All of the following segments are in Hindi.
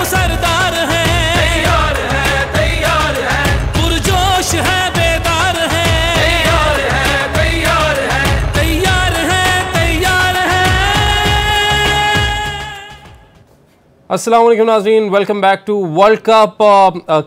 हम सरदार हैं, तैयार है, पुरजोश है, बेदार है, तैयार है, तैयार है। अस्सलाम वालेकुम नाज़रीन, welcome back to world cup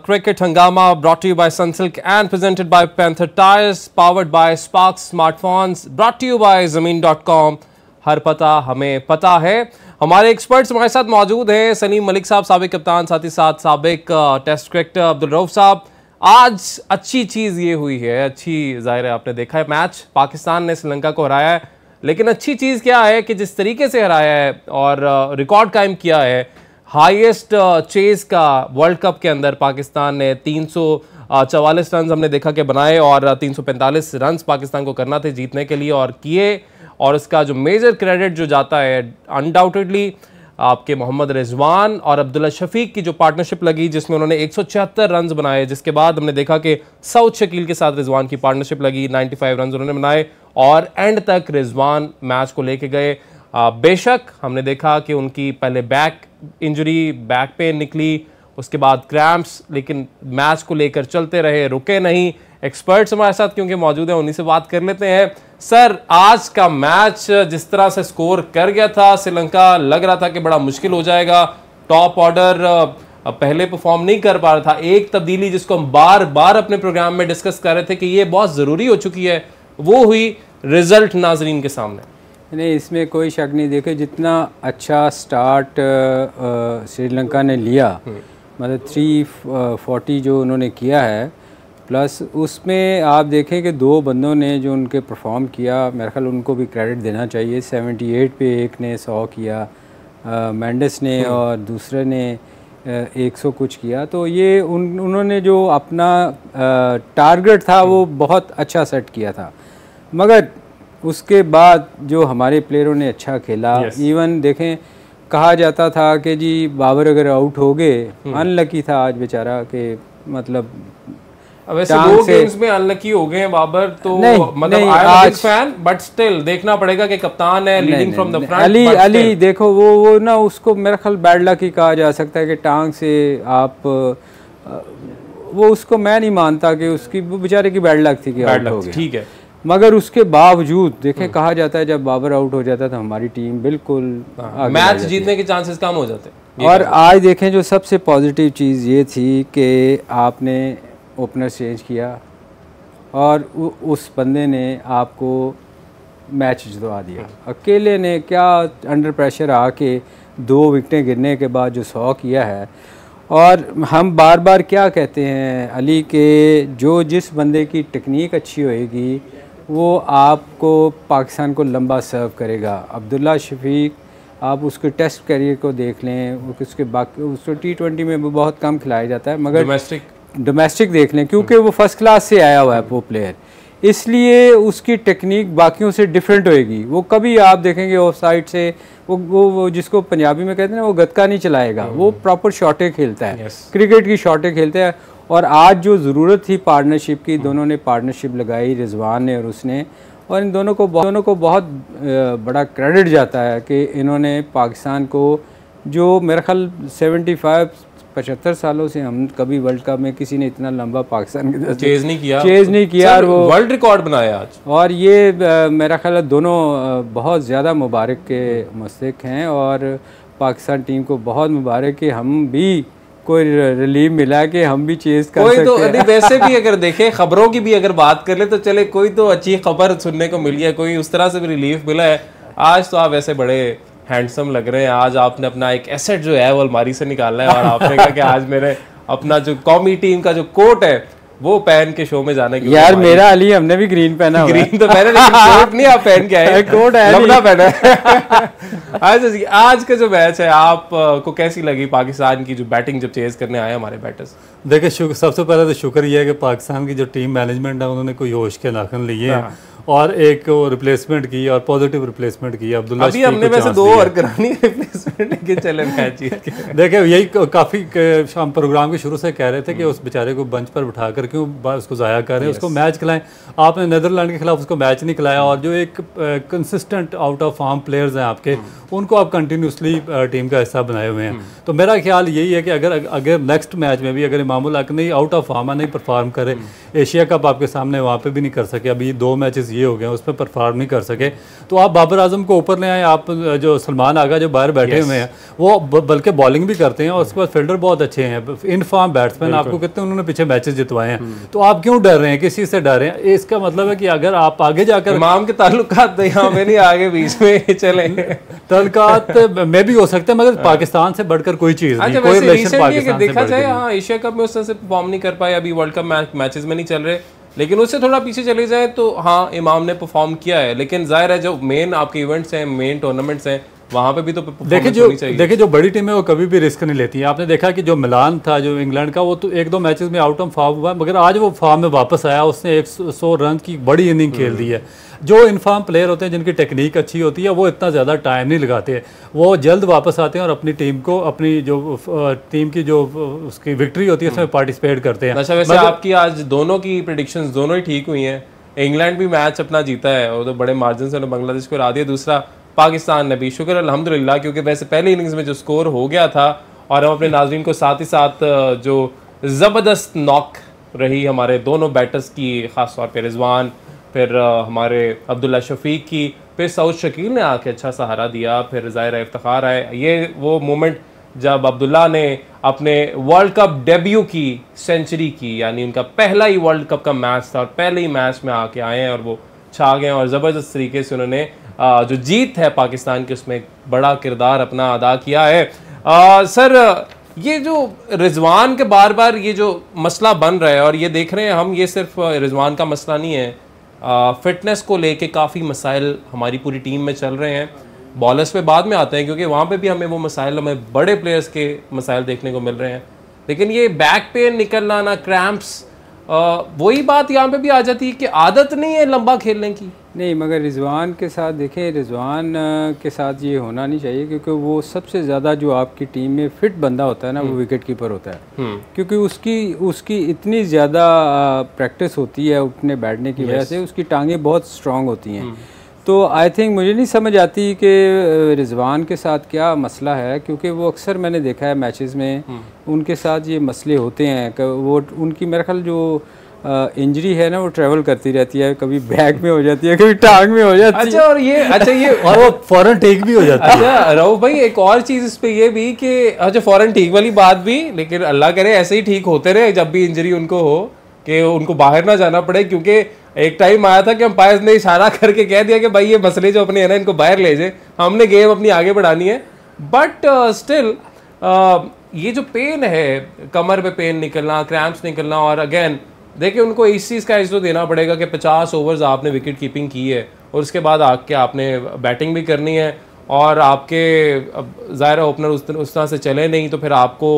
cricket हंगामा, brought to you by Sunsilk and presented by Panther tyres, powered by Sparx smartphones, brought to you by ज़मीन.com। हर पता हमें पता है। हमारे एक्सपर्ट्स हमारे साथ मौजूद हैं, सलीम मलिक साहब साबिक कप्तान, साथ ही साथ साबिक टेस्ट क्रिकेटर अब्दुल रऊफ साहब। आज अच्छी चीज़ ये हुई है, अच्छी ज़ाहिर है आपने देखा है मैच, पाकिस्तान ने श्रीलंका को हराया है, लेकिन अच्छी चीज़ क्या है कि जिस तरीके से हराया है और रिकॉर्ड कायम किया है, हाईएस्ट चेज का वर्ल्ड कप के अंदर पाकिस्तान ने 344 रन हमने देखा कि बनाए और 345 रन पाकिस्तान को करना थे जीतने के लिए और किए। और इसका जो मेजर क्रेडिट जो जाता है अनडाउटेडली आपके मोहम्मद रिजवान और अब्दुल्ला शफीक की जो पार्टनरशिप लगी, जिसमें उन्होंने 176 रन बनाए, जिसके बाद हमने देखा कि सऊद शकील के साथ रिजवान की पार्टनरशिप लगी, 95 रन उन्होंने बनाए और एंड तक रिजवान मैच को लेके गए। बेशक हमने देखा कि उनकी पहले बैक इंजरी, बैक पेन निकली, उसके बाद क्रैम्प्स, लेकिन मैच को लेकर चलते रहे, रुके नहीं। एक्सपर्ट्स हमारे साथ क्योंकि मौजूद हैं, उन्हीं से बात कर लेते हैं। सर, आज का मैच जिस तरह से स्कोर कर गया था श्रीलंका, लग रहा था कि बड़ा मुश्किल हो जाएगा। टॉप ऑर्डर पहले परफॉर्म नहीं कर पा रहा था। एक तब्दीली जिसको हम बार बार अपने प्रोग्राम में डिस्कस कर रहे थे कि ये बहुत ज़रूरी हो चुकी है, वो हुई। रिजल्ट नाजरीन के सामने नहीं, इसमें कोई शक नहीं। देखो जितना अच्छा स्टार्ट श्रीलंका ने लिया, मतलब 340 जो उन्होंने किया है, प्लस उसमें आप देखें कि दो बंदों ने जो उनके परफॉर्म किया, मेरे ख्याल उनको भी क्रेडिट देना चाहिए। 78 पे एक ने 100 किया, मेंडिस ने, और दूसरे ने 100 कुछ किया। तो ये उन्होंने जो अपना टारगेट था वो बहुत अच्छा सेट किया था। मगर उसके बाद जो हमारे प्लेयरों ने अच्छा खेला, इवन देखें कहा जाता था कि जी बाबर अगर आउट हो गए, अनलकी था आज बेचारा के, मतलब वैसे दो गेम्स में अनलकी हो गए हैं बाबर, तो मतलब I am fan, but still देखना पड़ेगा कि कप्तान है, leading from the front. Ali देखो वो ना, उसको मेरा ख्याल बैड लक ही कहा जा सकता है कि टांग से आप वो उसको मैं नहीं मानता कि उसकी वो बेचारे की बैड लक थी कि आउट हो गया, ठीक है। मगर उसके बावजूद देखें कहा जाता है जब बाबर आउट हो जाता था हमारी टीम बिल्कुल मैच जीतने के चांसेस कम हो जाते। और आज देखें जो सबसे पॉजिटिव चीज़ ये थी कि आपने ओपनर चेंज किया और उस बंदे ने आपको मैच जितवा दिया। अकेले ने क्या अंडर प्रेशर आके 2 विकेटें गिरने के बाद जो 100 किया है। और हम बार बार क्या कहते हैं अली के, जो जिस बंदे की टेक्निक अच्छी होएगी वो आपको पाकिस्तान को लंबा सर्व करेगा। अब्दुल्ला शफीक, आप उसके टेस्ट कैरियर को देख लें, उसके बाकी उसको T20 में भी बहुत कम खिलाया जाता है, मगर डोमेस्टिक देख लें, क्योंकि वो फर्स्ट क्लास से आया हुआ है वो प्लेयर, इसलिए उसकी टेक्निक बाकियों से डिफरेंट होएगी। वो कभी आप देखेंगे ऑफ साइड से वो जिसको पंजाबी में कहते हैं ना, वो गतका नहीं चलाएगा, वो प्रॉपर शॉटें खेलता है, क्रिकेट की शॉटें खेलता है। और आज जो ज़रूरत थी पार्टनरशिप की, दोनों ने पार्टनरशिप लगाई, रिजवान ने और उसने, और इन दोनों को बहुत बड़ा क्रेडिट जाता है कि इन्होंने पाकिस्तान को, जो मेरा ख्याल 75 सालों से हम कभी वर्ल्ड कप में किसी ने इतना लंबा पाकिस्तान के चेज नहीं किया और वो वर्ल्ड रिकॉर्ड बनाया आज। और ये मेरा ख्याल दोनों बहुत ज़्यादा मुबारक के मुस्तहिक हैं और पाकिस्तान टीम को बहुत मुबारक कि हम भी कोई रिलीफ मिला कि हम भी चेज कर सकते हैं। तो वैसे भी अगर देखें, खबरों की भी अगर बात कर ले तो चले, कोई तो अच्छी खबर सुनने को मिली है, कोई उस तरह से भी रिलीफ मिला है। आज तो आप वैसे बड़े हैंडसम लग रहे हैं। आज आपने अपना एक एसेट जो है वो अलमारी से निकालना है और आपने कहा कि आज मेरे अपना जो कौमी टीम का जो कोट है वो पहन के शो में जाने की। यार मेरा अली, हमने भी ग्रीन पहना हुआ है। ग्रीन तो पहने, लेकिन कोट नहीं आप पहन के आए, कोट है लंबा पहना। आज का जो मैच है आपको कैसी लगी? पाकिस्तान की जो बैटिंग जब चेज करने आए हमारे बैटर्स, देखिए सबसे पहले तो शुक्र यह है कि पाकिस्तान की जो टीम मैनेजमेंट है उन्होंने कोई होश के नाखन लिए हैं और एक रिप्लेसमेंट की और पॉजिटिव रिप्लेसमेंट की अब्दुल्ला अभी हमने वैसे 2 ओवर करानी रिप्लेसमेंट के चले मैच देखिए यही काफ़ी हम प्रोग्राम के शुरू से कह रहे थे कि उस बेचारे को बेंच पर बिठा कर क्यों उसको ज़ाया करें, उसको मैच खिलाएं। आपने नीदरलैंड के खिलाफ उसको मैच नहीं खिलाया और जो एक consistent out of form players हैं आपके उनको आप कंटिन्यूसली टीम का हिस्सा बनाए हुए हैं। तो मेरा ख्याल यही है कि अगर नेक्स्ट मैच में भी अगर इमामुल हक नहीं आउट ऑफ फॉर्म नहीं परफॉर्म करे, एशिया कप आपके सामने वहाँ पे भी नहीं कर सके, अभी 2 मैचेस ये हो गए उसमें परफॉर्म नहीं कर सके, तो आप बाबर आजम को ऊपर ले आए। आप जो सलमान आगा जो बाहर बैठे हुए हैं वो बल्कि बॉलिंग भी करते हैं और उसके बाद फील्डर बहुत अच्छे हैं, इन फॉर्म बैट्समैन, आपको कितने उन्होंने पीछे मैचेस जितवाए हैं। तो आप क्यों डर रहे हैं, किस चीज़ से डर रहे हैं? इसका मतलब है कि अगर आप आगे जाकर इमाम के ताल्लुकात यहाँ में नहीं आगे बीच में चले ताल्लुकात में भी हो सकते हैं मगर पाकिस्तान से बढ़कर कोई चीज़ नहीं, कोई रिलेशन पाकिस्तान से देखा जाए। हाँ, एशिया कप में उस तरह से परफॉर्म नहीं कर पाए, अभी वर्ल्ड कप मैचेस में नहीं चल रहे, लेकिन उससे थोड़ा पीछे चले जाए तो हाँ इमाम ने परफॉर्म किया है। लेकिन जाहिर है जो मेन आपके इवेंट्स हैं, मेन टूर्नामेंट्स हैं, वहाँ पे भी तो देखिए जो बड़ी टीम है वो कभी भी रिस्क नहीं लेती है। आपने देखा कि जो मिलान था जो इंग्लैंड का, वो तो 1-2 मैचेस में आउट ऑफ फॉर्म हुआ मगर आज वो फॉर्म में वापस आया, उसने 100 रन की बड़ी इनिंग खेल दी है। जो इनफॉर्म प्लेयर होते हैं जिनकी टेक्निक अच्छी होती है वो इतना ज़्यादा टाइम नहीं लगाते, वो जल्द वापस आते हैं और अपनी टीम को, अपनी जो टीम की जो उसकी विक्ट्री होती है उसमें पार्टिसिपेट करते हैं। अच्छा, वैसे आपकी आज दोनों की प्रेडिक्शंस दोनों ही ठीक हुई हैं। इंग्लैंड भी मैच अपना जीता है और तो बड़े मार्जिन से बांग्लादेश को हरा दिया, दूसरा पाकिस्तान ने भी, शुक्र अल्हम्दुलिल्लाह, क्योंकि वैसे पहले इनिंग्स में जो स्कोर हो गया था और हम अपने नाज़रीन को साथ ही साथ जो ज़बरदस्त नॉक रही हमारे दोनों बैटर्स की, ख़ास तौर पर रिजवान, फिर हमारे अब्दुल्ला शफीक की, फिर सऊद शकील ने आके अच्छा सहारा दिया, फिर ज़ाहिर इफ्तिखार आए। ये वो मोमेंट जब अब्दुल्ला ने अपने वर्ल्ड कप डेब्यू की सेंचुरी की, यानी उनका पहला ही वर्ल्ड कप का मैच था और पहले ही मैच में आके आए हैं और वो छा गए और ज़बरदस्त तरीके से उन्होंने जो जीत है पाकिस्तान की उसमें एक बड़ा किरदार अपना अदा किया है। सर, ये जो रिजवान के बार बार ये जो मसला बन रहा है और ये देख रहे हैं हम, ये सिर्फ रिजवान का मसला नहीं है, फिटनेस को लेके काफ़ी मसाइल हमारी पूरी टीम में चल रहे हैं। बॉलर्स पे बाद में आते हैं क्योंकि वहाँ पे भी हमें वो मसाइल, हमें बड़े प्लेयर्स के मसाइल देखने को मिल रहे हैं, लेकिन ये बैक पेन निकलना ना, क्रैम्प्स, वही बात यहाँ पे भी आ जाती है कि आदत नहीं है लंबा खेलने की। नहीं, मगर रिजवान के साथ देखें, रिजवान के साथ ये होना नहीं चाहिए क्योंकि वो सबसे ज़्यादा जो आपकी टीम में फिट बंदा होता है ना, वो विकेट कीपर होता है, क्योंकि उसकी इतनी ज़्यादा प्रैक्टिस होती है उठने बैठने की वजह से, उसकी टांगें बहुत स्ट्रांग होती हैं। तो आई थिंक मुझे नहीं समझ आती कि रिजवान के साथ क्या मसला है, क्योंकि वो अक्सर मैंने देखा है मैचेस में उनके साथ ये मसले होते हैं। वो उनकी मेरा ख्याल जो इंजरी है ना वो ट्रैवल करती रहती है, कभी बैक में हो जाती है, कभी टांग में हो जाती है। और वो फौरन ठीक भी हो जाता है। अच्छा राहुल भाई, एक और चीज़ इस पे ये भी कि अच्छा फौरन ठीक वाली बात भी, लेकिन अल्लाह करे ऐसे ही ठीक होते रहे जब भी इंजरी उनको हो, कि उनको बाहर ना जाना पड़े, क्योंकि एक टाइम आया था कि अंपायर ने इशारा करके कह दिया कि भाई ये मसले जो अपने हैं ना इनको बाहर ले जाए, हमने गेम अपनी आगे बढ़ानी है। बट स्टिल ये जो पेन है, कमर पे पेन निकलना, क्रैम्प्स निकलना, और अगेन देखिए उनको इस चीज़ का इज्जत देना पड़ेगा कि 50 ओवर्स आपने विकेट कीपिंग की है और उसके बाद आके आपने बैटिंग भी करनी है, और आपके ज़ाहिर ओपनर उस तरह से चले नहीं तो फिर आपको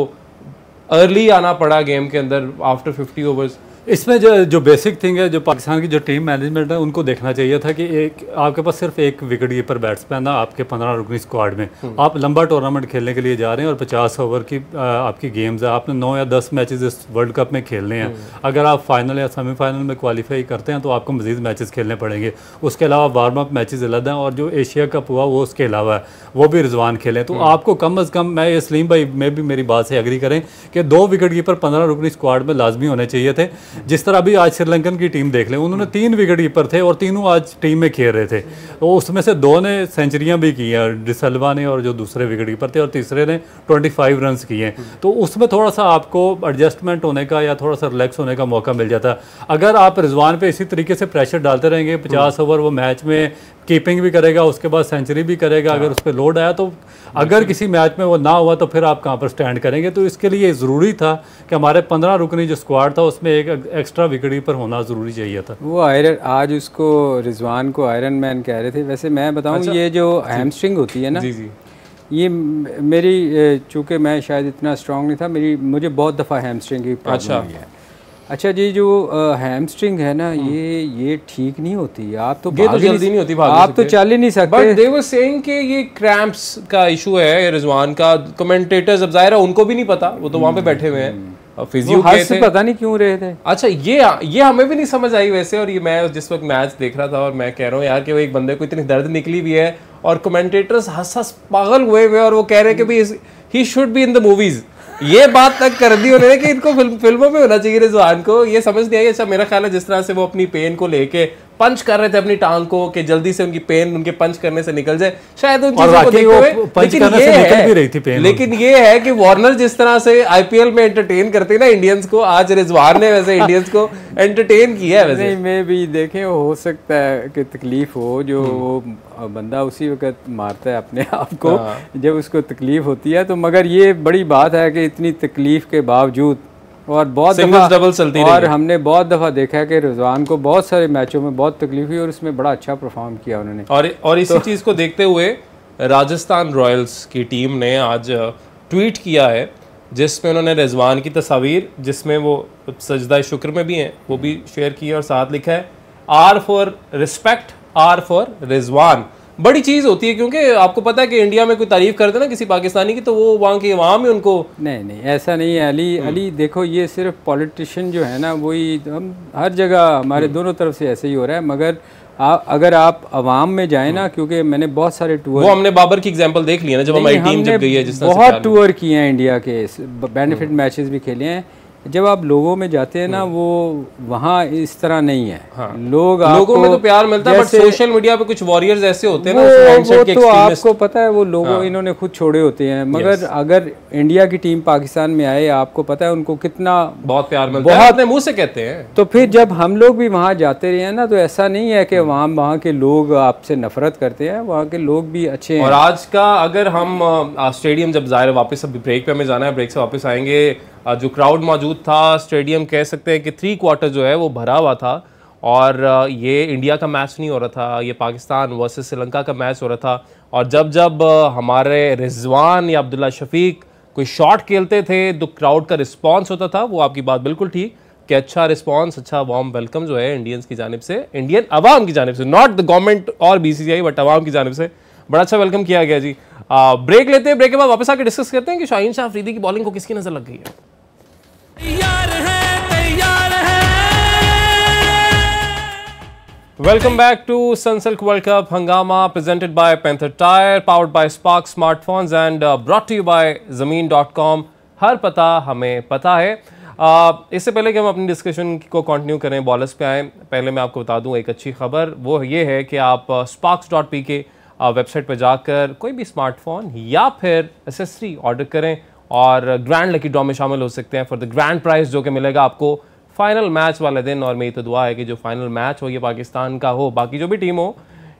अर्ली आना पड़ा गेम के अंदर आफ्टर 50 ओवर्स। इसमें जो बेसिक थिंग है, जो पाकिस्तान की जो टीम मैनेजमेंट है उनको देखना चाहिए था कि एक आपके पास सिर्फ एक विकेट कीपर बैट्समैन है आपके 15 रुकनी स्क्वाड में, आप लंबा टूर्नामेंट खेलने के लिए जा रहे हैं और 50 ओवर की आपकी गेम्स है, आपने 9 या 10 मैचेस इस वर्ल्ड कप में खेलने हैं। अगर आप फाइनल या सेमीफाइनल में क्वालिफाई करते हैं तो आपको मजीद मैचेस खेलने पड़ेंगे। उसके अलावा वार्म अप मैचेस अलग हैं और जो एशिया कप हुआ वो उसके अलावा है, वो भी रिजवान खेलें। तो आपको कम अज़ कम, मैं सलीम भाई में भी मेरी बात से एग्री करें कि 2 विकेट कीपर 15 रुकनी स्क्वाड में लाजमी होने चाहिए थे। जिस तरह अभी आज श्रीलंकन की टीम देख लें, उन्होंने 3 विकेट कीपर थे और तीनों आज टीम में खेल रहे थे, तो उसमें से 2 ने सेंचुरियां भी की हैं, डिसल्वा ने, और जो दूसरे विकेट कीपर थे, और तीसरे ने 25 रन किए। तो उसमें थोड़ा सा आपको एडजस्टमेंट होने का या थोड़ा सा रिलैक्स होने का मौका मिल जाता। अगर आप रिजवान पे इसी तरीके से प्रेशर डालते रहेंगे, 50 ओवर वो मैच में कीपिंग भी करेगा, उसके बाद सेंचुरी भी करेगा, अगर उस पर लोड आया तो अगर किसी मैच में वो ना हुआ तो फिर आप कहाँ पर स्टैंड करेंगे। तो इसके लिए ज़रूरी था कि हमारे 15 रुकनी जो स्क्वाड था उसमें एक एक्स्ट्रा विकेट कीपर होना ज़रूरी चाहिए था। वो आयरन, आज उसको रिजवान को आयरन मैन कह रहे थे। वैसे मैं बताऊँ, अच्छा, ये जो हैमस्ट्रिंग होती है ना, जी, ये मेरी, चूँकि मैं शायद इतना स्ट्रॉन्ग नहीं था, मुझे बहुत दफ़ा हैमस्ट्रिंग की प्रॉब्लम हुई है। अच्छा जी, जो हैमस्ट्रिंग है ना, ये ठीक नहीं होती। आप तो ये तो जल्दी नहीं होती, आप तो चल ही नहीं सकते। बट दे वर सेइंग कि ये क्रैम्प्स का इशू है रिजवान का। कमेंटेटर्स अब जाहिर है उनको भी नहीं पता, वो तो वहाँ पे बैठे हुए हैं, फिजियो के थे, पता नहीं क्यों रहे थे। अच्छा, ये हमें भी नहीं समझ आई वैसे। और ये मैं जिस वक्त मैच देख रहा था और मैं कह रहा हूँ यार कि वो एक बंदे को इतनी दर्द निकली भी है और कमेंटेटर्स हंस पागल हुए हुए और वो कह रहे हैं कि भाई he should be in the movies. ये बात तक कर दी उन्होंने कि इनको फिल्मों में होना चाहिए रिजवान को। ये समझ नहीं आई। अच्छा, मेरा ख्याल है जिस तरह से वो अपनी पेन को लेके पंच कर रहे थे अपनी टांग को कि जल्दी से उनकी पेन उनके पंच करने से निकल जाए, शायद उन चीजों को देखते हुए। लेकिन ये है कि वार्नर जिस तरह से आईपीएल में एंटरटेन करते हैं ना इंडियंस को, आज रिजवान ने वैसे इंडियंस को एंटरटेन किया है। वैसे मैं भी देखें, हो सकता है कि तकलीफ हो, जो वो बंदा उसी वक्त मारता है अपने आप को जब उसको तकलीफ होती है। तो मगर ये बड़ी बात है कि इतनी तकलीफ के बावजूद और बहुत डबल चलती और हमने बहुत दफ़ा देखा है कि रिजवान को बहुत सारे मैचों में बहुत तकलीफ हुई और उसमें बड़ा अच्छा परफॉर्म किया उन्होंने। और इसी चीज़ को देखते हुए राजस्थान रॉयल्स की टीम ने आज ट्वीट किया है जिसमें उन्होंने रिजवान की तस्वीर, जिसमें वो सजदा शुक्र में भी हैं, वो भी शेयर की है और साथ लिखा है R for respect, R for Rizwan. बड़ी चीज़ होती है क्योंकि आपको पता है कि इंडिया में कोई तारीफ करते ना किसी पाकिस्तानी की तो वो वहाँ के वहाँ में उनको नहीं ऐसा नहीं है। अली देखो, ये सिर्फ पॉलिटिशियन जो है ना, वही हम हर जगह हमारे दोनों तरफ से ऐसे ही हो रहा है। मगर अगर आप अवाम में जाए ना, क्योंकि मैंने बहुत सारे टूर, वो हमने बाबर की एग्जांपल देख लिया ना, जब हमारी टीम जब गई है, जिस तरह बहुत टूर किए हैं इंडिया के, बेनिफिट मैचेस भी खेले हैं। जब आप लोगों में जाते हैं ना, वो वहाँ इस तरह नहीं है। हाँ। लोगों में तो प्यार मिलता है, बट सोशल मीडिया पे कुछ वॉरियर्स ऐसे होते हैं ना, वो तो आपको पता है, वो लोगों इन्होंने खुद छोड़े होते हैं। मगर अगर इंडिया की टीम पाकिस्तान में आए, आपको पता है उनको कितना बहुत प्यार मिलता है, अपने मुंह से कहते हैं। तो फिर जब हम लोग भी वहाँ जाते रहे हैं ना, तो ऐसा नहीं है कि वहाँ के लोग आपसे नफरत करते हैं, वहाँ के लोग भी अच्छे हैं। और आज का अगर हम स्टेडियम जब ज़ाहिर वापस अभी ब्रेक पे हमें जाना है, ब्रेक से वापस आएंगे, जो क्राउड मौजूद था स्टेडियम, कह सकते हैं कि 3 क्वार्टर जो है वो भरा हुआ था। और ये इंडिया का मैच नहीं हो रहा था, ये पाकिस्तान वर्सेस श्रीलंका का मैच हो रहा था। और जब हमारे रिजवान या अब्दुल्ला शफीक कोई शॉट खेलते थे तो क्राउड का रिस्पांस होता था। वो आपकी बात बिल्कुल ठीक कि अच्छा रिस्पांस, अच्छा वार्म वेलकम जो है इंडियंस की जानिब से, इंडियन अवाम की जानिब से, नॉट द गवर्नमेंट और बीसीसीआई बट अवाम की जानिब से बड़ा अच्छा वेलकम किया गया जी। ब्रेक लेते हैं, ब्रेक के बाद वापस आके डिस्कस करते हैं कि शाहीन शाह अफरीदी की बॉलिंग को किसकी नजर लग गई है। Welcome back to Sunsilk World Cup Hangama, presented by Panther Tire, powered by Spark Smartphones and brought to you by Zameen.com। हर पता हमें पता है। इससे पहले कि हम अपनी डिस्कशन को कंटिन्यू करें, बॉलर्स पे आएँ, पहले मैं आपको बता दूं एक अच्छी खबर, वो ये है कि आप sparks.pk वेबसाइट पर जाकर कोई भी स्मार्टफोन या फिर एसेसरी ऑर्डर करें और ग्रैंड लकी ड्रॉ में शामिल हो सकते हैं फॉर द ग्रैंड प्राइज जो कि मिलेगा आपको फाइनल मैच वाले दिन। और मेरी तो दुआ है कि जो फाइनल मैच हो ये पाकिस्तान का हो, बाकी जो भी टीम हो,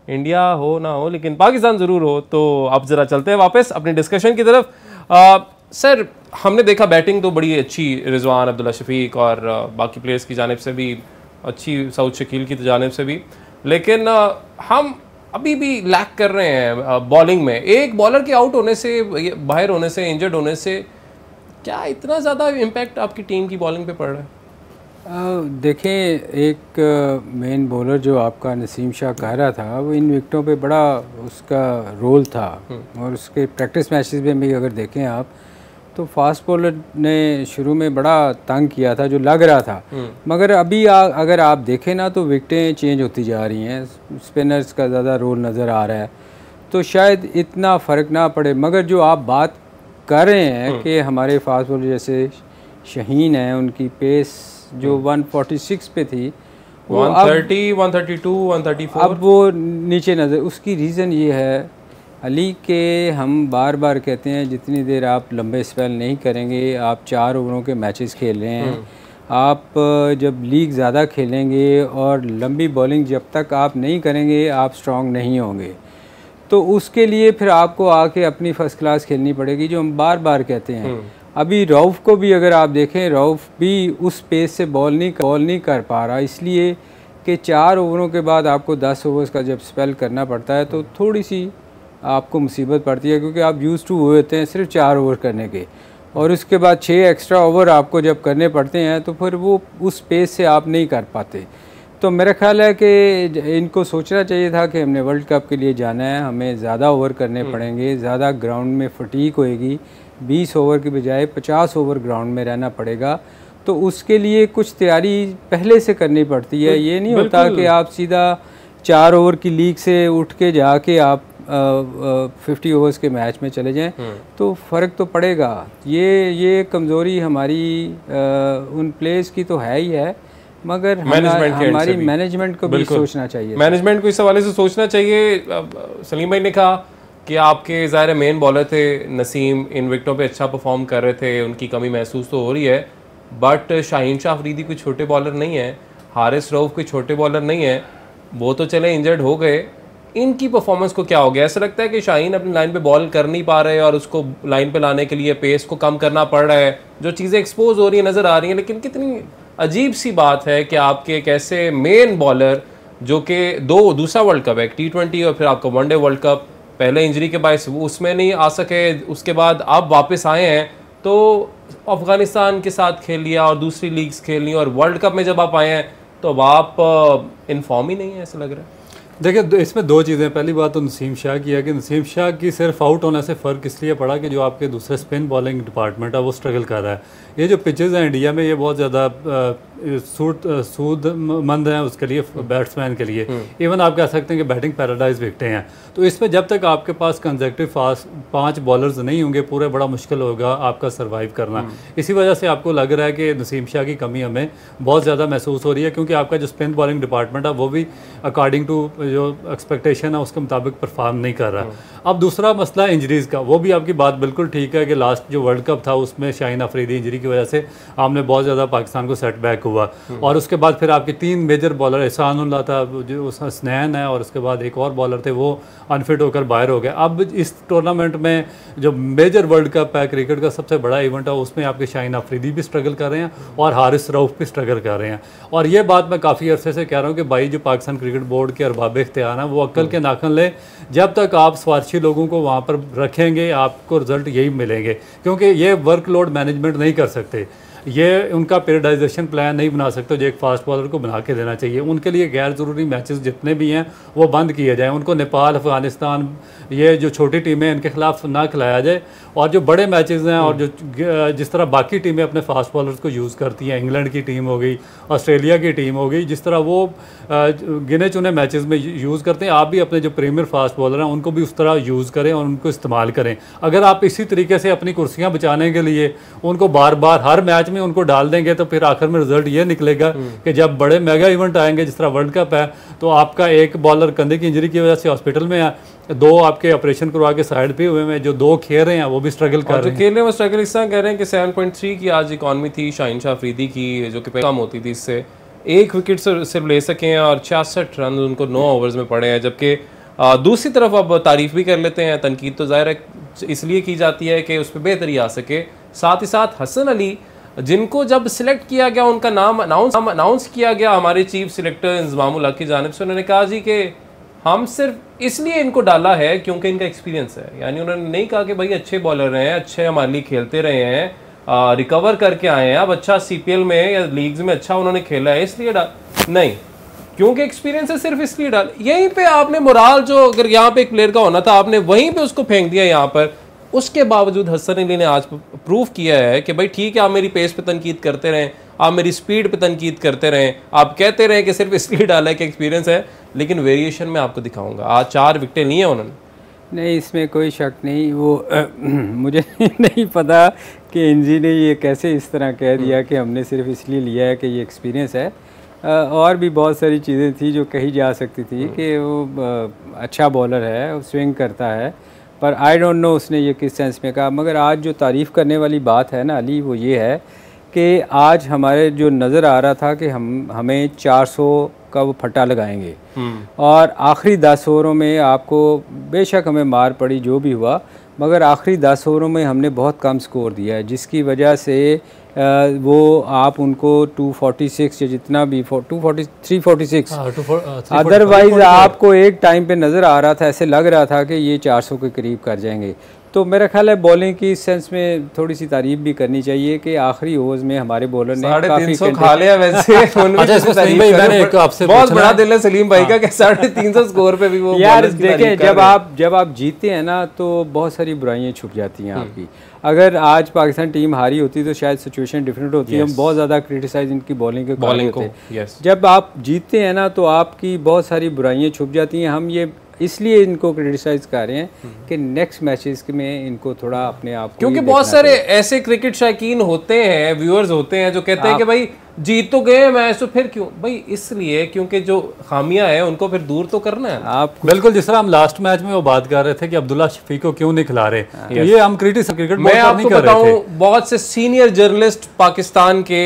इंडिया हो ना हो, लेकिन पाकिस्तान ज़रूर हो। तो अब ज़रा चलते हैं वापस अपनी डिस्कशन की तरफ। सर, हमने देखा बैटिंग तो बड़ी अच्छी रिजवान, अब्दुल्ला शफीक और बाकी प्लेयर्स की जानिब से भी अच्छी, सऊद शकील की जानिब से भी, लेकिन हम अभी भी लैक कर रहे हैं बॉलिंग में। एक बॉलर के आउट होने से, बाहर होने से, इंजर्ड होने से क्या इतना ज़्यादा इम्पैक्ट आपकी टीम की बॉलिंग पे पड़ रहा है? देखें, एक मेन बॉलर जो आपका नसीम शाह कह रहा था, वो इन विकेटों पे बड़ा उसका रोल था। और उसके प्रैक्टिस मैचेस में भी अगर देखें आप, तो फास्ट बॉलर ने शुरू में बड़ा तंग किया था, जो लग रहा था। मगर अभी अगर आप देखें ना, तो विकेटें चेंज होती जा रही हैं, स्पिनर्स का ज़्यादा रोल नज़र आ रहा है, तो शायद इतना फ़र्क ना पड़े। मगर जो आप बात कर रहे हैं कि हमारे फास्ट बॉलर जैसे शाहीन हैं, उनकी पेस जो 146 पे थी, 130, 132, 134, अब वो नीचे नज़र। उसकी रीज़न ये है अली के, हम बार बार कहते हैं जितनी देर आप लंबे स्पेल नहीं करेंगे, आप 4 ओवरों के मैचेस खेल रहे हैं, आप जब लीग ज़्यादा खेलेंगे और लंबी बॉलिंग जब तक आप नहीं करेंगे, आप स्ट्रॉन्ग नहीं होंगे। तो उसके लिए फिर आपको आके अपनी फ़र्स्ट क्लास खेलनी पड़ेगी, जो हम बार बार कहते हैं। अभी रऊफ़ को भी अगर आप देखें, रऊफ़ भी उस पेस से बॉल नहीं कर पा रहा, इसलिए कि 4 ओवरों के बाद आपको 10 ओवर्स का जब स्पेल करना पड़ता है तो थोड़ी सी आपको मुसीबत पड़ती है, क्योंकि आप यूज़ टू हुए होते हैं सिर्फ 4 ओवर करने के। और उसके बाद 6 एक्स्ट्रा ओवर आपको जब करने पड़ते हैं तो फिर वो उस पेस से आप नहीं कर पाते। तो मेरा ख्याल है कि इनको सोचना चाहिए था कि हमने वर्ल्ड कप के लिए जाना है, हमें ज़्यादा ओवर करने पड़ेंगे, ज़्यादा ग्राउंड में फटीक होएगी, 20 ओवर की बजाय 50 ओवर ग्राउंड में रहना पड़ेगा। तो उसके लिए कुछ तैयारी पहले से करनी पड़ती है। ये नहीं होता कि आप सीधा 4 ओवर की लीग से उठ के जाके आप 50 ओवर्स के मैच में चले जाएं, तो फ़र्क तो पड़ेगा। ये कमज़ोरी हमारी उन प्लेयर्स की तो है ही है, मगर हमारी मैनेजमेंट को भी सोचना चाहिए। मैनेजमेंट को इस हवाले से सोचना चाहिए। सलीम भाई ने कहा कि आपके ज़ाहिर मेन बॉलर थे नसीम, इन विकेटों पे अच्छा परफॉर्म कर रहे थे, उनकी कमी महसूस तो हो रही है, बट शाहीन शाह अफरीदी कोई छोटे बॉलर नहीं है, हारिस रऊफ कोई छोटे बॉलर नहीं है, वो तो चले इंजर्ड हो गए। इनकी परफॉर्मेंस को क्या हो गया? ऐसा लगता है कि शाहीन अपनी लाइन पे बॉल कर नहीं पा रहे और उसको लाइन पे लाने के लिए पेस को कम करना पड़ रहा है, जो चीज़ें एक्सपोज हो रही है नज़र आ रही हैं। लेकिन कितनी अजीब सी बात है कि आपके एक ऐसे मेन बॉलर जो कि दूसरा वर्ल्ड कप है, T20 और फिर आपका वनडे वर्ल्ड कप, पहले इंजरी के बायस उसमें नहीं आ सके, उसके बाद आप वापस आए हैं तो अफगानिस्तान के साथ खेल लिया और दूसरी लीग्स खेल ली, और वर्ल्ड कप में जब आप आए हैं तो अब आप इनफॉर्म ही नहीं है, ऐसा लग रहा है। देखिए, इसमें दो चीज़ें। पहली बात तो नसीम शाह की है कि नसीम शाह की सिर्फ आउट होने से फ़र्क इसलिए पड़ा कि जो आपके दूसरे स्पिन बॉलिंग डिपार्टमेंट है वो स्ट्रगल कर रहा है। ये जो पिचेस हैं इंडिया में, ये बहुत ज़्यादा सूदमंद हैं उसके लिए, बैट्समैन के लिए। इवन आप कह सकते हैं कि बैटिंग पैराडाइज विकटें हैं। तो इसमें जब तक आपके पास कंसेक्टिव फास्ट 5 बॉलर्स नहीं होंगे, पूरे बड़ा मुश्किल होगा आपका सर्वाइव करना। इसी वजह से आपको लग रहा है कि नसीम शाह की कमी हमें बहुत ज़्यादा महसूस हो रही है, क्योंकि आपका जो स्पिन बॉलिंग डिपार्टमेंट है वो भी अकॉर्डिंग टू जो एक्सपेक्टेशन है उसके मुताबिक परफॉर्म नहीं कर रहा। अब दूसरा मसला इंजरीज़ का, वो भी आपकी बात बिल्कुल ठीक है कि लास्ट जो वर्ल्ड कप था उसमें शाहीन अफरीदी इंजरी की वजह से हमने बहुत ज़्यादा पाकिस्तान को सेटबैक हुआ। और उसके बाद फिर आपके 3 मेजर बॉलर, एहसानुल्लाह था जो हसनैन है, और उसके बाद एक और बॉलर थे वो अनफिट होकर बाहर हो गए। अब इस टूर्नामेंट में जो मेजर वर्ल्ड कप है, क्रिकेट का सबसे बड़ा इवेंट है, उसमें आपके शाहीन अफरीदी भी स्ट्रगल कर रहे हैं और हारिस रऊफ भी स्ट्रगल कर रहे हैं। और ये बात मैं काफ़ी अरसे से कह रहा हूँ कि भाई जो पाकिस्तान क्रिकेट बोर्ड के अरबाब इख्तियार हैं वो अक्ल के नाखन ले, जब तक आप स्वार्थी लोगों को वहाँ पर रखेंगे आपको रिजल्ट यही मिलेंगे, क्योंकि ये वर्कलोड मैनेजमेंट नहीं कर सकते, ये उनका पीरियडाइजेशन प्लान नहीं बना सकते जो एक फास्ट बॉलर को बना के देना चाहिए। उनके लिए गैर ज़रूरी मैचेस जितने भी हैं वो बंद किए जाएँ, उनको नेपाल, अफ़गानिस्तान, ये जो छोटी टीमें इनके खिलाफ ना खिलाया जाए, और जो बड़े मैचेस हैं और जो जिस तरह बाकी टीमें अपने फास्ट बॉलर्स को यूज़ करती हैं, इंग्लैंड की टीम हो गई, ऑस्ट्रेलिया की टीम हो गई, जिस तरह वो गिने चुने मैचेस में यूज़ करते हैं, आप भी अपने जो प्रीमियर फास्ट बॉलर हैं उनको भी उस तरह यूज़ करें और उनको इस्तेमाल करें। अगर आप इसी तरीके से अपनी कुर्सियाँ बचाने के लिए उनको बार बार हर मैच में उनको डाल देंगे तो फिर आखिर में रिजल्ट ये निकलेगा कि जब बड़े मेगा इवेंट आएंगे जिस तरह वर्ल्ड कप है, तो आपका एक बॉलर कंधे की इंजरी की वजह से हॉस्पिटल में है, 2 आपके ऑपरेशन करवा के साइड पे हुए हैं, जो 2 खेल रहे हैं वो भी स्ट्रगल कर रहे हैं। खेल रहे हैं वो स्ट्रगल इस तरह कह रहे हैं कि 7.3 की आज इकॉनमी थी शाहीन शाह अफरीदी की, जो कि कम होती थी, इससे 1 विकेट सिर्फ ले सके हैं और 66 रन उनको 9 ओवर्स में पड़े हैं। जबकि दूसरी तरफ अब तारीफ भी कर लेते हैं, तनकीद तो ज़ाहिर है इसलिए की जाती है कि उस पर बेहतरी आ सके। साथ ही साथ हसन अली, जिनको जब सिलेक्ट किया गया, उनका नाम अनाउंस किया गया हमारे चीफ सिलेक्टर इंज़मामुल हक की जानिब से, उन्होंने कहा जी कि हम सिर्फ इसलिए इनको डाला है क्योंकि इनका एक्सपीरियंस है। यानी उन्होंने नहीं कहा कि भाई अच्छे बॉलर हैं, अच्छे हमारे लिए खेलते रहे हैं, रिकवर करके आए हैं, अब अच्छा CPL में या लीग्स में अच्छा उन्होंने खेला है इसलिए नहीं, क्योंकि एक्सपीरियंस है सिर्फ इसलिए डाल। यहीं पे आपने मोराल जो अगर यहाँ पे एक प्लेयर का होना था आपने वहीं पे उसको फेंक दिया यहाँ पर। उसके बावजूद हसन अली ने आज प्रूव किया है कि भाई ठीक है, आप मेरी पेस पे तनकीद करते रहें, आप मेरी स्पीड पे तनकीद करते रहें, आप कहते रहें कि सिर्फ इसलिए डाला है कि एक्सपीरियंस है, लेकिन वेरिएशन में आपको दिखाऊंगा। आज 4 विकेटें ली हैं उन्होंने। नहीं, इसमें कोई शक नहीं। वो मुझे नहीं पता कि इंजी ने ये कैसे इस तरह कह दिया कि हमने सिर्फ इसलिए लिया है कि ये एक्सपीरियंस है। और भी बहुत सारी चीज़ें थी जो कही जा सकती थी कि वो अच्छा बॉलर है, वो स्विंग करता है, पर आई डोंट नो उसने ये किस सेंस में कहा। मगर आज जो तारीफ़ करने वाली बात है ना अली, वो ये है कि आज हमारे जो नज़र आ रहा था कि हमें 400 का वो फट्टा लगाएंगे, और आखिरी 10 ओवरों में आपको बेशक हमें मार पड़ी जो भी हुआ, मगर आखिरी 10 ओवरों में हमने बहुत कम स्कोर दिया है, जिसकी वजह से वो आप उनको 246 या जितना भी 346 अदरवाइज़ आपको एक टाइम पे नज़र आ रहा था, ऐसे लग रहा था कि ये 400 के करीब कर जाएंगे। तो मेरा ख्याल है बॉलिंग की सेंस में थोड़ी सी तारीफ भी करनी चाहिए कि आखिरी ओवर्स में हमारे बॉलर ने 350 खा लिया वैसे। बहुत बड़ा दिल है सलीम भाई का कि 350 स्कोर पे भी वो यार देखें, जब आप जीते हैं ना तो बहुत सारी बुराइयां छुप जाती हैं आपकी। अगर आज पाकिस्तान टीम हारी होती तो शायद सिचुएशन डिफरेंट होती। हम बहुत ज़्यादा क्रिटिसाइज इनकी बॉलिंग को जब आप जीतते हैं ना तो आपकी बहुत सारी बुराइयां छुप जाती हैं। हम ये इसलिए इनको क्रिटिसाइज कर रहे हैं कि नेक्स्ट मैचेस में इनको थोड़ा अपने आप को, क्योंकि बहुत सारे ऐसे क्रिकेट शौकीन होते हैं, व्यूअर्स होते हैं जो कहते हैं कि भाई जीत तो गए मैच तो फिर क्यों भाई, इसलिए क्योंकि जो खामियां हैं उनको फिर दूर तो करना है। आप बिल्कुल जिस तरह हम लास्ट मैच में वो बात कर रहे थे कि अब्दुल्ला शफीक को क्यों नहीं खिला रहे, ये हम क्रिकेट मैं आपको बताऊं बहुत से सीनियर जर्नलिस्ट पाकिस्तान के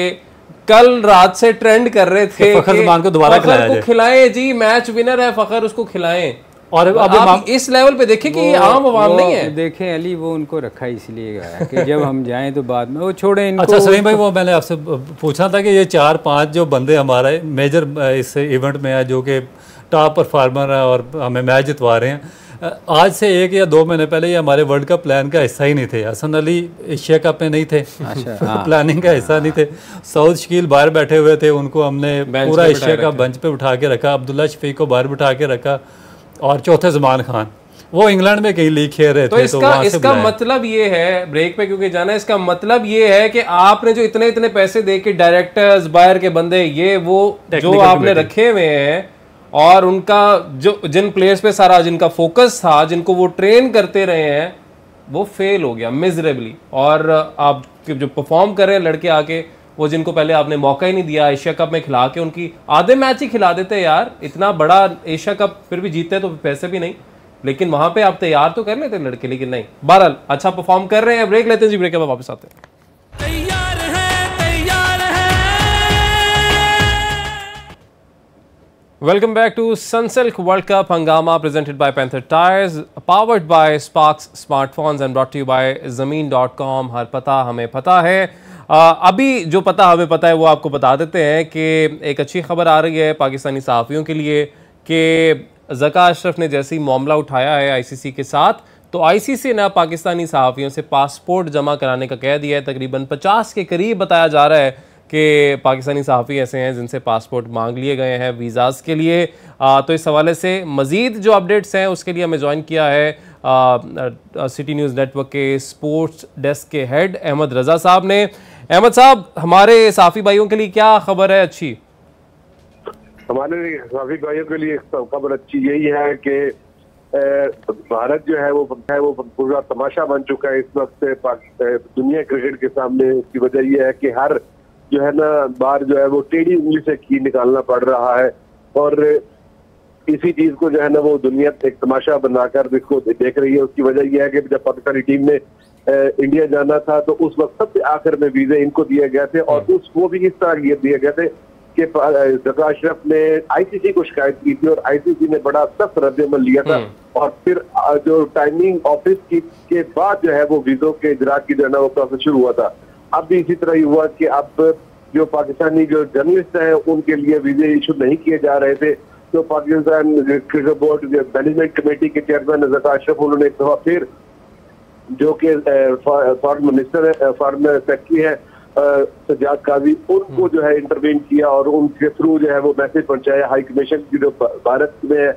कल रात से ट्रेंड कर रहे थे फखर जमान को दोबारा खिलाएं जी, मैच विनर है फखर, उसको खिलाएं। और अब आप इस लेवल पे देखें कि ये आम आवाम नहीं है। देखें अली, वो उनको रखा इसलिए गया कि जब हम जाएं तो बाद में वो छोड़े इनको। अच्छा सलीम भाई, वो मैंने आपसे पूछना था कि ये 4-5 जो बंदे हमारे मेजर इस इवेंट में है जो कि टॉप परफॉर्मर है और हमें मैच जितवा रहे हैं, आज से 1 या 2 महीने पहले ये हमारे वर्ल्ड कप प्लान का हिस्सा ही नहीं थे। हसन अली एशिया कप में नहीं थे, अच्छा, प्लानिंग का हिस्सा नहीं थे। सऊद शकील बाहर बैठे हुए थे, उनको हमने पूरा एशिया कप बेंच पे उठा के रखा। अब्दुल्ला शफीक को बाहर बिठा के रखा और चौथे जमान खान वो इंग्लैंड में कहीं लीग खेल रहे थे। इसका मतलब ये है, ब्रेक पे क्योंकि जाना है, इसका मतलब ये है कि आपने जो इतने पैसे दे के डायरेक्टर्स, बाहर के बंदे, ये वो जो आपने रखे हुए हैं और उनका जो जिन प्लेयर्स पे सारा जिनका फोकस था, जिनको वो ट्रेन करते रहे हैं, वो फेल हो गया मिजरेबली। और आप जो परफॉर्म कर रहे हैं लड़के आके, वो जिनको पहले आपने मौका ही नहीं दिया एशिया कप में खिला के, उनकी आधे मैच ही खिला देते यार। इतना बड़ा एशिया कप फिर भी जीते तो पैसे भी नहीं, लेकिन वहां पे आप तैयार तो कर लेते लड़के, लेकिन नहीं। बहरहाल अच्छा परफॉर्म कर रहे हैं। ब्रेक लेते हैं जी, ब्रेक के बाद वापस आते हैं। Welcome back to Sunsilk World Cup Hangama, presented by Panther Tires, powered by Sparks Smartphones and brought to you by Zameen.com। हर पता हमें पता है। अभी जो पता हमें पता है वो आपको बता देते हैं कि एक अच्छी खबर आ रही है पाकिस्तानी सहाफ़ियों के लिए कि ज़का अशरफ ने जैसे ही मामला उठाया है आईसीसी के साथ, तो आईसीसी ने पाकिस्तानी सहाफ़ियों से पासपोर्ट जमा कराने का कह दिया है। तकरीबन 50 के करीब बताया जा रहा है कि पाकिस्तानी सहाफ़ी ऐसे हैं जिनसे पासपोर्ट मांग लिए गए हैं वीज़ाज़ के लिए। तो इस हवाले से मज़ीद जो अपडेट्स हैं उसके लिए हमें ज्वाइन किया है सिटी न्यूज़ नेटवर्क के स्पोर्ट्स डेस्क के हेड अहमद रज़ा साहब ने। अहमद साहब, हमारे सहाफ़ी भाइयों के लिए क्या खबर है अच्छी? हमारे सहाफ़ी भाइयों के लिए खबर अच्छी यही है कि भारत जो है वो पूरा तमाशा बन चुका है इस वक्त दुनिया क्रिकेट के सामने। उसकी वजह यह है कि हर जो है ना बार जो है वो टेढ़ी उंगली से की निकालना पड़ रहा है, और इसी चीज को जो है ना वो दुनिया एक तमाशा बनाकर इसको देख रही है। उसकी वजह यह है कि जब पाकिस्तानी टीम ने इंडिया जाना था तो उस वक्त सबसे आखिर में वीजे इनको दिए गए थे, और वो भी इस तरह ये दिए गए थे कि ज़का अशरफ ने आईसीसी को शिकायत की थी और आईसीसी ने बड़ा सख्त रद्द-ए-अमल लिया था, और फिर जो टाइमिंग ऑफिस की के बाद जो है वो वीजों के इजरा की जो है ना वो प्रोसेस शुरू हुआ था। अब भी इसी तरह ही हुआ कि अब जो पाकिस्तानी जो जर्नलिस्ट हैं उनके लिए वीजे इशू नहीं किए जा रहे थे। तो Pakistan cricket board management committee के चेयरमैन ज़का अशरफ, उन्होंने एक दफा फिर जो कि फॉरेन मिनिस्टर है, फॉरेन सेक्रेटरी है सज्जाद काजी, उनको जो है इंटरवीन किया और उनके थ्रू जो है वो मैसेज पहुंचाया हाई कमीशन की जो भारत में है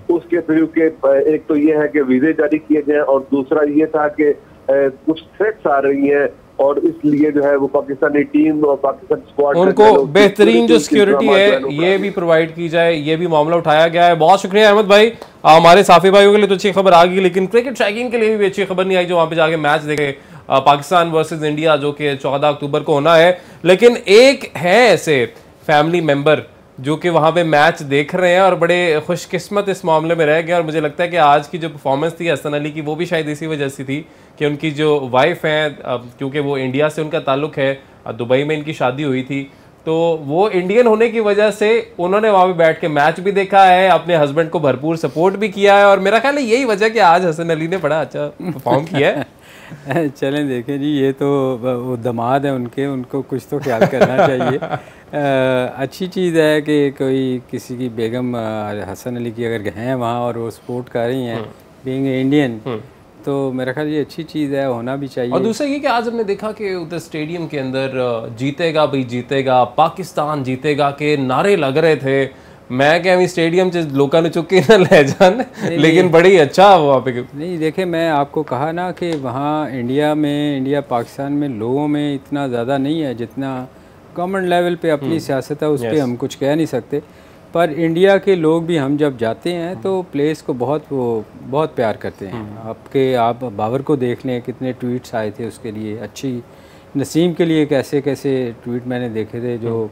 उसके थ्रू के एक तो ये है कि वीजे जारी किए जाए, और दूसरा ये था कि कुछ थ्रेट्स आ रही हैं और इसलिए जो है वो पाकिस्तानी टीम और पाकिस्तान स्क्वाड उनको बेहतरीन जो सिक्योरिटी है ये भी प्रोवाइड की जाए, ये भी मामला उठाया गया है। बहुत शुक्रिया अहमद भाई। हमारे साफी भाइयों के लिए तो अच्छी खबर आ गई, लेकिन क्रिकेट शौकीन के लिए भी अच्छी खबर नहीं आई जो वहां पे जाके मैच देखे पाकिस्तान वर्सेस इंडिया जो कि 14 अक्टूबर को होना है। लेकिन एक है ऐसे फैमिली मेंबर जो कि वहाँ पे मैच देख रहे हैं और बड़े खुशकिस्मत इस मामले में रह गए, और मुझे लगता है कि आज की जो परफॉर्मेंस थी हसन अली की वो भी शायद इसी वजह से थी कि उनकी जो वाइफ हैं, क्योंकि वो इंडिया से उनका ताल्लुक है, दुबई में इनकी शादी हुई थी, तो वो इंडियन होने की वजह से उन्होंने वहाँ पे बैठ के मैच भी देखा है, अपने हस्बैंड को भरपूर सपोर्ट भी किया है, और मेरा ख्याल है यही वजह कि आज हसन अली ने बड़ा अच्छा परफॉर्म किया है। चलें देखें जी, ये तो वो दामाद है उनके, उनको कुछ तो ख्याल करना चाहिए। अच्छी चीज़ है कि कोई किसी की बेगम हसन अली की अगर हैं वहाँ और वो सपोर्ट कर रही हैं बीइंग इंडियन, तो मेरा ख्याल ये अच्छी चीज़ है, होना भी चाहिए। और दूसरा ये कि आज हमने देखा कि उधर स्टेडियम के अंदर जीतेगा भाई जीतेगा, पाकिस्तान जीतेगा के नारे लग रहे थे। मैं क्या स्टेडियम से लोगों ने चुके ना ले जान, लेकिन बड़ी अच्छा वहाँ पे। नहीं देखिए, मैं आपको कहा ना कि वहाँ इंडिया पाकिस्तान में लोगों में इतना ज़्यादा नहीं है जितना गवर्नमेंट लेवल पे अपनी सियासत है, उस पर हम कुछ कह नहीं सकते। पर इंडिया के लोग भी हम जब जाते हैं तो प्लेस को बहुत प्यार करते हैं। आप बाबर को देख लें, कितने ट्वीट्स आए थे उसके लिए, अच्छी नसीम के लिए कैसे कैसे ट्वीट मैंने देखे थे जो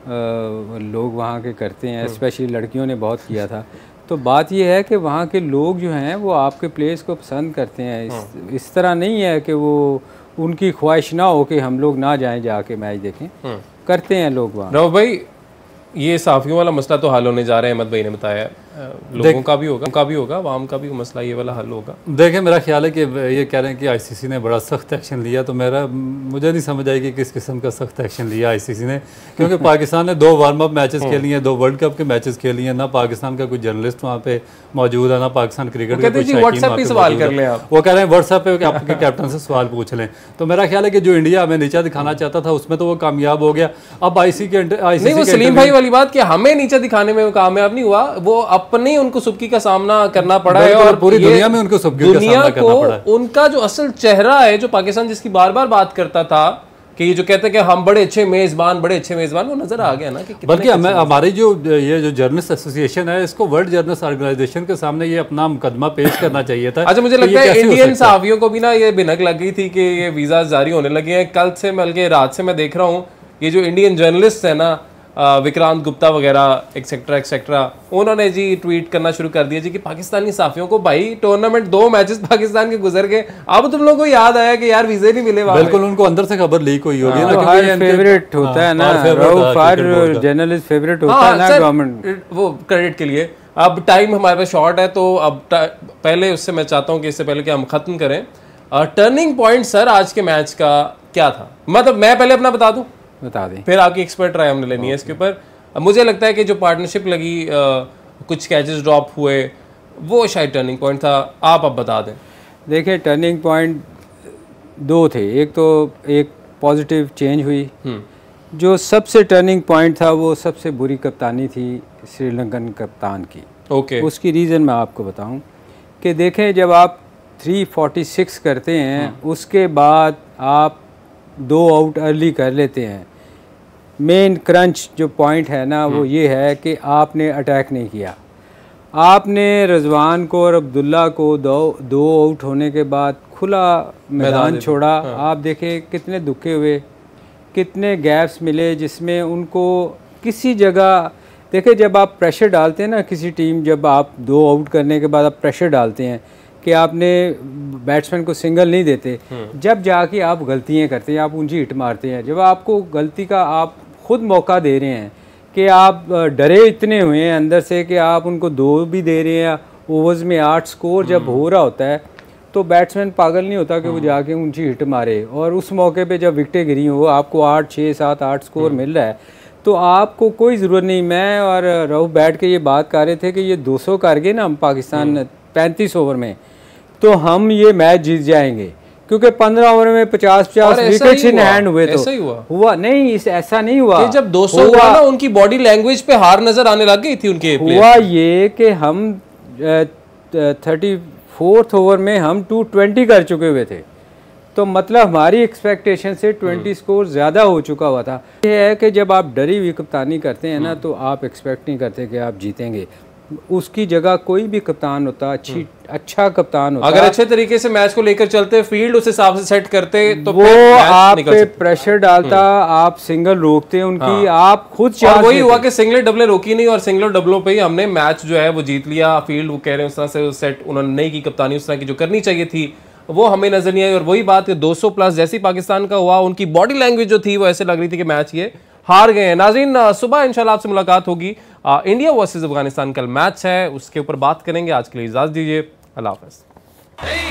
लोग वहाँ के करते हैं, स्पेशली लड़कियों ने बहुत किया था। तो बात यह है कि वहाँ के लोग जो हैं वो आपके प्लेस को पसंद करते हैं। इस तरह नहीं है कि वो उनकी ख्वाहिश ना हो कि हम लोग ना जाएं जाके मैच देखें, करते हैं लोग वहाँ। रऊफ भाई, ये साफियों वाला मसला तो हल होने जा रहा है, अहमद भाई ने बताया, लोगों का भी होगा, आवाम का भी मसला ये वाला हल होगा। देखिए, मेरा ख्याल है कि ये कह रहे हैं कि आईसीसी ने बड़ा सख्त एक्शन लिया, तो मुझे नहीं समझ आई कि किस किस्म का सख्त एक्शन लिया आईसीसी ने, क्योंकि पाकिस्तान ने 2 वार्म अप मैचेस खेली हैं, 2 वर्ल्ड कप के मैचेस खेली हैं। ना पाकिस्तान का कोई जर्नलिस्ट वहाँ पे मौजूद है, ना पाकिस्तान क्रिकेट का कोई व्हाट्सएप पे सवाल कर लें आप। वो कह रहे हैं व्हाट्सएप पे आपके कैप्टन से सवाल पूछ लें। तो मेरा ख्याल है कि जो इंडिया हमें नीचा दिखाना चाहता था उसमें तो वो कामयाब हो गया। अब आईसीसी वो सलीम भाई वाली बात कि हमें नीचा दिखाने में वो कामयाब नहीं हुआ, वो अपने उनको सुबकी का सामना करना पड़ा है, और पूरी दुनिया में उनको सुबकी का सामना करना पड़ा है। उनका जो असल चेहरा है, जो पाकिस्तान जिसकी बार बार बात करता था कि ये जो कहते हैं कि हम बड़े अच्छे मेजबान, वो नजर आ गया ना कि बल्कि हमारी जो जर्नलिस्ट एसोसिएशन है, इसको वर्ल्ड जर्नलिस्ट ऑर्गेनाइजेशन के सामने ये अपना मुकदमा पेश करना चाहिए था। अच्छा, मुझे लगता है इंडियन सहाफियों को भी ना ये भिनक लग गई थी कि ये वीजा जारी होने लगे हैं। कल से बल्कि रात से मैं देख रहा हूँ ये जो इंडियन जर्नलिस्ट है ना, विक्रांत गुप्ता वगैरह एक्सेट्रा, उन्होंने जी ट्वीट करना शुरू कर दिया जी कि पाकिस्तानी साफियों को भाई टूर्नामेंट 2 मैचेस पाकिस्तान के गुजर गए, अब तुम लोगों को याद आया कि यार वीजे नहीं मिले। बिल्कुल, उनको अंदर से खबर लीक हुई होगी ना, क्योंकि फेवरेट होता है ना, जर्नलिस्ट फेवरेट होता है ना गवर्नमेंट, वो क्रेडिट के लिए। अब टाइम हमारे पास शॉर्ट है, तो अब पहले उससे मैं चाहता हूँ कि इससे पहले कि हम खत्म करें, टर्निंग पॉइंट सर आज के मैच का क्या था? मतलब मैं पहले अपना बता दें, फिर आपकी एक्सपर्ट राय हमने लेनी है इसके ऊपर। मुझे लगता है कि जो पार्टनरशिप लगी, कुछ कैचेस ड्रॉप हुए, वो शायद टर्निंग पॉइंट था। आप अब बता दें। देखिए, टर्निंग पॉइंट 2 थे। एक तो एक पॉजिटिव चेंज हुई, जो सबसे टर्निंग पॉइंट था वो सबसे बुरी कप्तानी थी श्रीलंकन कप्तान की। ओके, उसकी रीज़न मैं आपको बताऊं कि देखें, जब आप 346 करते हैं, उसके बाद आप 2 आउट अर्ली कर लेते हैं, मेन क्रंच जो पॉइंट है ना वो ये है कि आपने अटैक नहीं किया। आपने रजवान को और अब्दुल्ला को 2 आउट होने के बाद खुला मैदान छोड़ा। आप देखें कितने दुखे हुए, कितने गैप्स मिले जिसमें उनको किसी जगह, देखें जब आप प्रेशर डालते हैं ना किसी टीम, जब आप 2 आउट करने के बाद आप प्रेशर डालते हैं कि आपने बैट्समैन को सिंगल नहीं देते, जब जाके आप गलतियाँ करते हैं, आप ऊंची हिट मारते हैं, जब आपको गलती का आप खुद मौका दे रहे हैं कि आप डरे इतने हुए हैं अंदर से कि आप उनको 2 भी दे रहे हैं, ओवर्स में 8 स्कोर जब हो रहा होता है तो बैट्समैन पागल नहीं होता कि वो जाके ऊंची हिट मारे। और उस मौके पे जब विकटें गिरी हो, आपको 8, 6, 7, 8 स्कोर मिल रहा है, तो आपको कोई ज़रूरत नहीं। मैं और रऊफ बैठ के ये बात कर रहे थे कि ये 200 कर गए ना हम पाकिस्तान 35 ओवर में, तो हम ये मैच जीत जाएंगे, क्योंकि 15 ओवर में 50-50 विकेट्स इन हैंड हुए। तो ऐसा ही हुआ नहीं, ऐसा नहीं हुआ। जब 200 हुआ ना, उनकी बॉडी लैंग्वेज पे हार नजर आने लग गई थी उनके। हुआ ये कि हम 34th ओवर में हम 220 कर चुके हुए थे, तो मतलब हमारी एक्सपेक्टेशन से 20 स्कोर ज़्यादा हो चुका हुआ था। ये है कि जब आप डरी हुई कप्तानी करते हैं ना, तो आप एक्सपेक्ट नहीं करते कि आप जीतेंगे। उसकी जगह कोई भी कप्तान होता, अच्छा कप्तान होता, अगर अच्छे तरीके से मैच को लेकर चलते, फील्ड उस हिसाब से सेट करते, तो वो आप पे प्रेशर डालता, आप सिंगल रोकते उनकी, आप खुद और वही हुआ कि सिंगल डबले रोकी नहीं, और सिंगल डबलों पे ही हमने मैच जो है वो जीत लिया। फील्ड वो कह रहे हैं उस तरह से सेट उन्होंने नहीं की, कप्तानी उस तरह की जो करनी चाहिए थी वो हमें नजर नहीं आई। और वही बात 200 प्लस जैसी पाकिस्तान का हुआ, उनकी बॉडी लैंग्वेज जो थी वो ऐसे लग रही थी कि मैच ये हार गए हैं। नाज़रीन, सुबह इंशाल्लाह आपसे मुलाकात होगी। इंडिया वर्सेस अफगानिस्तान कल मैच है, उसके ऊपर बात करेंगे। आज के लिए इजाजत दीजिए, अल्लाह हाफ़िज़।